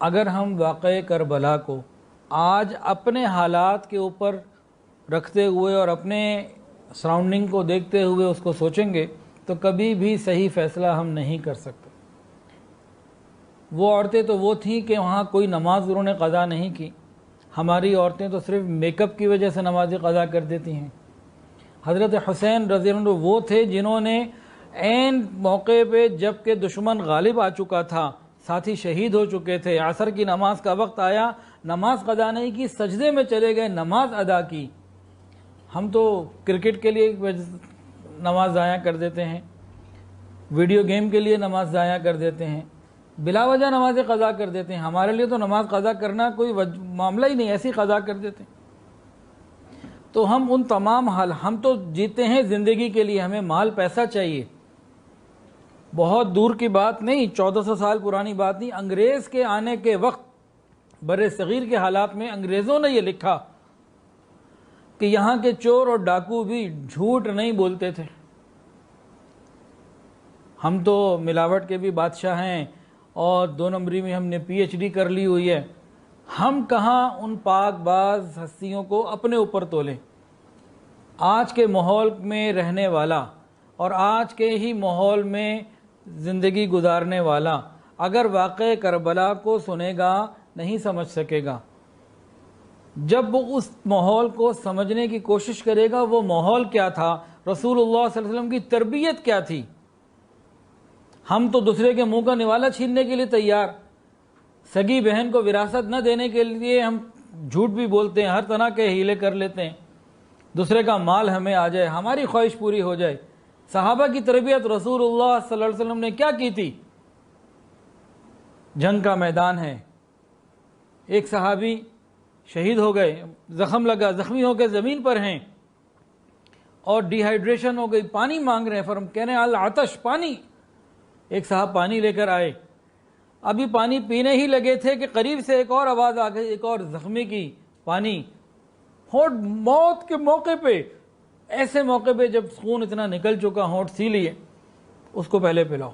اگر ہم واقعہ کربلا کو آج اپنے حالات کے اوپر رکھتے ہوئے اور اپنے سراؤنڈنگ کو دیکھتے ہوئے اس کو سوچیں گے تو کبھی بھی صحیح فیصلہ ہم نہیں کر سکتے۔ وہ عورتیں تو وہ تھیں کہ وہاں کوئی نماز انہوں نے قضا نہیں کی، ہماری عورتیں تو صرف میک اپ کی وجہ سے نماز قضا کر دیتی ہیں۔ حضرت حسین رضی اللہ عنہ وہ تھے جنہوں نے عین موقع پہ جب کہ دشمن غالب آ چکا تھا، ساتھی شہید ہو چکے تھے، عصر کی نماز کا وقت آیا، نماز قضا نہیں کی، سجدے میں چلے گئے، نماز ادا کی۔ ہم تو کرکٹ کے لیے نماز ضائع کر دیتے ہیں، ویڈیو گیم کے لیے نماز ضائع کر دیتے ہیں، بلا وجہ نماز قضا کر دیتے ہیں۔ ہمارے لیے تو نماز قضا کرنا کوئی معاملہ ہی نہیں، ایسی قضا کر دیتے ہیں۔ تو ہم ان تمام حال، ہم تو جیتے ہیں زندگی کے لیے، ہمیں مال پیسہ چاہیے۔ بہت دور کی بات نہیں، 1400 سال پرانی بات نہیں، انگریز کے آنے کے وقت بر صغیر کے حالات میں انگریزوں نے یہ لکھا کہ یہاں کے چور اور ڈاکو بھی جھوٹ نہیں بولتے تھے۔ ہم تو ملاوٹ کے بھی بادشاہ ہیں اور 2 نمبری میں ہم نے پی ایچ ڈی کر لی ہوئی ہے، ہم کہاں ان پاک باز ہستیوں کو اپنے اوپر تولیں۔ آج کے ماحول میں رہنے والا اور آج کے ہی ماحول میں زندگی گزارنے والا اگر واقع کربلا کو سنے گا نہیں سمجھ سکے گا۔ جب وہ اس ماحول کو سمجھنے کی کوشش کرے گا، وہ ماحول کیا تھا، رسول اللہ صلی اللہ علیہ وسلم کی تربیت کیا تھی۔ ہم تو دوسرے کے منہ کا نوالا چھیننے کے لیے تیار، سگی بہن کو وراثت نہ دینے کے لیے ہم جھوٹ بھی بولتے ہیں، ہر طرح کے ہیلے کر لیتے ہیں، دوسرے کا مال ہمیں آ جائے، ہماری خواہش پوری ہو جائے۔ صحابہ کی تربیت رسول اللہ صلی اللہ علیہ وسلم نے کیا کی تھی؟ جنگ کا میدان ہے، ایک صحابی شہید ہو گئے، زخم لگا، زخمی ہو کے زمین پر ہیں اور ڈی ہائیڈریشن ہو گئی، پانی مانگ رہے ہیں، کہہ رہے ہیں العطش، پانی۔ ایک صاحب پانی لے کر آئے، ابھی پانی پینے ہی لگے تھے کہ قریب سے ایک اور آواز آ گئی، ایک اور زخمی کی، پانی۔ ہونٹ موت کے موقع پہ، ایسے موقع پہ جب خون اتنا نکل چکا، ہونٹ سی لیے، اس کو پہلے پلاؤ۔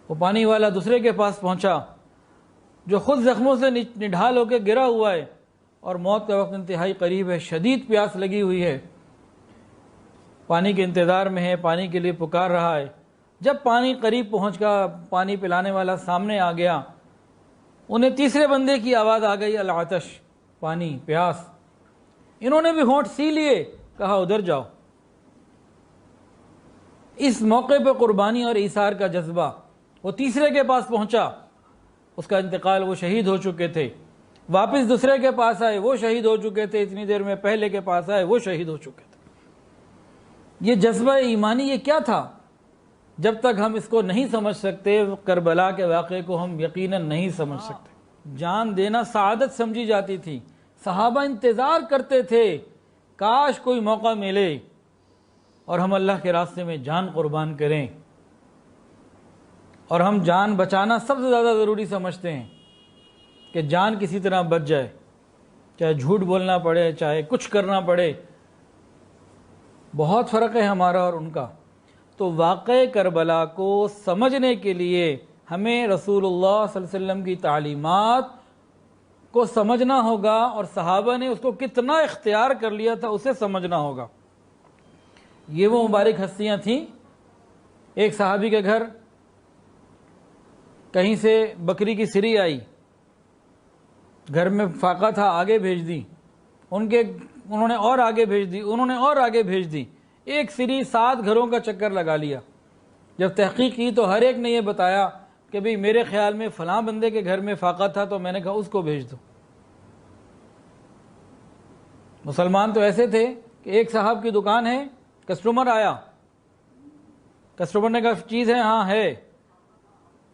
وہ پانی والا دوسرے کے پاس پہنچا جو خود زخموں سے نڈھال ہو کے گرا ہوا ہے اور موت کا وقت انتہائی قریب ہے، شدید پیاس لگی ہوئی ہے، پانی کے انتظار میں ہے، پانی کے لیے پکار رہا ہے۔ جب پانی قریب پہنچ گیا، پانی پلانے والا سامنے آ گیا، انہیں تیسرے بندے کی آواز آ گئی، العطش، پانی، پیاس۔ انہوں نے بھی ہونٹ سی لیے، کہا ادھر جاؤ۔ اس موقع پہ قربانی اور ایثار کا جذبہ، وہ تیسرے کے پاس پہنچا، اس کا انتقال، وہ شہید ہو چکے تھے، واپس دوسرے کے پاس آئے، وہ شہید ہو چکے تھے، اتنی دیر میں پہلے کے پاس آئے، وہ شہید ہو چکے تھے۔ یہ جذبہ ایمانی یہ کیا تھا؟ جب تک ہم اس کو نہیں سمجھ سکتے، کربلا کے واقعے کو ہم یقیناً نہیں سمجھ سکتے۔ جان دینا سعادت سمجھی جاتی تھی، صحابہ انتظار کرتے تھے کاش کوئی موقع ملے اور ہم اللہ کے راستے میں جان قربان کریں۔ اور ہم جان بچانا سب سے زیادہ ضروری سمجھتے ہیں کہ جان کسی طرح بچ جائے، چاہے جھوٹ بولنا پڑے، چاہے کچھ کرنا پڑے۔ بہت فرق ہے ہمارا اور ان کا۔ تو واقع کربلا کو سمجھنے کے لیے ہمیں رسول اللہ صلی اللہ علیہ وسلم کی تعلیمات کو سمجھنا ہوگا، اور صحابہ نے اس کو کتنا اختیار کر لیا تھا اسے سمجھنا ہوگا۔ یہ وہ مبارک ہستیاں تھیں۔ ایک صحابی کے گھر کہیں سے بکری کی سری آئی، گھر میں فاقہ تھا، آگے بھیج دی، انہوں نے اور آگے بھیج دی، انہوں نے اور آگے بھیج دی، ایک سری 7 گھروں کا چکر لگا لیا۔ جب تحقیق کی تو ہر ایک نے یہ بتایا کہ بھئی میرے خیال میں فلاں بندے کے گھر میں فاقہ تھا، تو میں نے کہا اس کو بھیج دو۔ مسلمان تو ایسے تھے کہ ایک صاحب کی دکان ہے، کسٹمر آیا، کسٹمر نے کہا چیز ہے، ہاں ہے،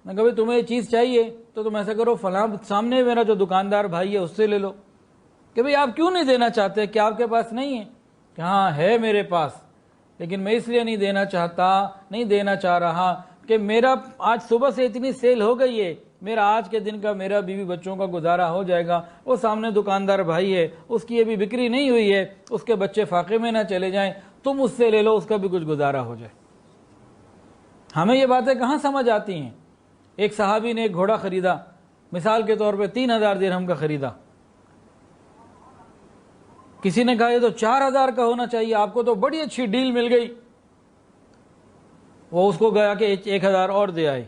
میں کہا تمہیں یہ چیز چاہیے تو تم ایسا کرو، فلاں سامنے میرا جو دکاندار بھائی ہے اس سے لے لو۔ کہ بھئی آپ کیوں نہیں دینا چاہتے، کیا آپ کے پاس نہیں ہے؟ کہ ہاں ہے میرے پاس، لیکن میں اس لیے نہیں دینا چاہ رہا کہ میرا آج صبح سے اتنی سیل ہو گئی ہے، میرا آج کے دن کا، میرا بیوی بچوں کا گزارا ہو جائے گا۔ وہ سامنے دکاندار بھائی ہے، اس کی ابھی بکری نہیں ہوئی ہے، اس کے بچے فاقے میں نہ چلے جائیں، تم اس سے لے لو، اس کا بھی کچھ گزارا ہو جائے۔ ہمیں یہ باتیں کہاں سمجھ آتی ہیں؟ ایک صحابی نے ایک گھوڑا خریدا، مثال کے طور پہ 3000 درہم کا خریدا، کسی نے کہا یہ تو 4000 کا ہونا چاہیے، آپ کو تو بڑی اچھی ڈیل مل گئی، وہ اس کو گیا کہ 1000 اور دے آئے،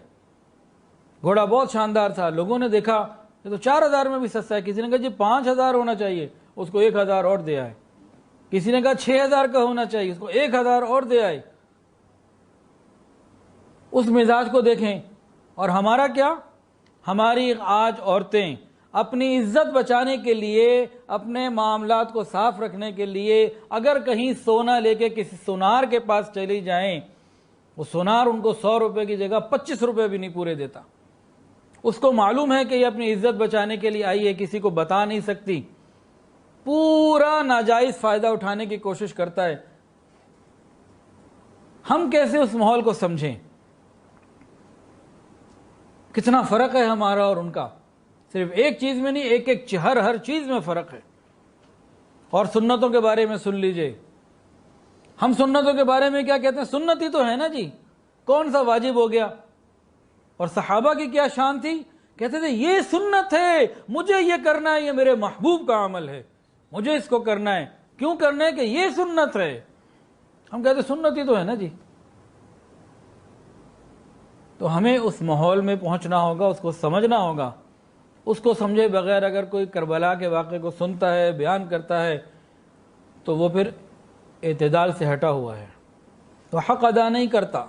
گھوڑا بہت شاندار تھا، لوگوں نے دیکھا یہ تو 4000 میں بھی سستا ہے، کسی نے کہا جی 5000 ہونا چاہیے، اس کو 1000 اور دے آئے، کسی نے کہا 6000 کا ہونا چاہیے، اس کو 1000 اور دے آئے۔ اس مزاج کو دیکھیں۔ اور ہمارا کیا؟ ہماری آج عورتیں اپنی عزت بچانے کے لیے، اپنے معاملات کو صاف رکھنے کے لیے اگر کہیں سونا لے کے کسی سونار کے پاس چلی جائیں، وہ سونار ان کو 100 روپے کی جگہ 25 روپے بھی نہیں پورے دیتا۔ اس کو معلوم ہے کہ یہ اپنی عزت بچانے کے لیے آئی ہے، کسی کو بتا نہیں سکتی، پورا ناجائز فائدہ اٹھانے کی کوشش کرتا ہے۔ ہم کیسے اس ماحول کو سمجھیں؟ کتنا فرق ہے ہمارا اور ان کا، صرف ایک چیز میں نہیں، ایک ہر چیز میں فرق ہے۔ اور سنتوں کے بارے میں سن لیجئے، ہم سنتوں کے بارے میں کیا کہتے ہیں؟ سنت ہی تو ہے نا جی، کون سا واجب ہو گیا؟ اور صحابہ کی کیا شان تھی؟ کہتے تھے یہ سنت ہے، مجھے یہ کرنا ہے، یہ میرے محبوب کا عمل ہے، مجھے اس کو کرنا ہے۔ کیوں کرنا ہے؟ کہ یہ سنت ہے۔ ہم کہتے ہیں سنت ہی تو ہے نا جی۔ تو ہمیں اس ماحول میں پہنچنا ہوگا، اس کو سمجھنا ہوگا۔ اس کو سمجھے بغیر اگر کوئی کربلا کے واقعے کو سنتا ہے، بیان کرتا ہے، تو وہ پھر اعتدال سے ہٹا ہوا ہے، تو حق ادا نہیں کرتا۔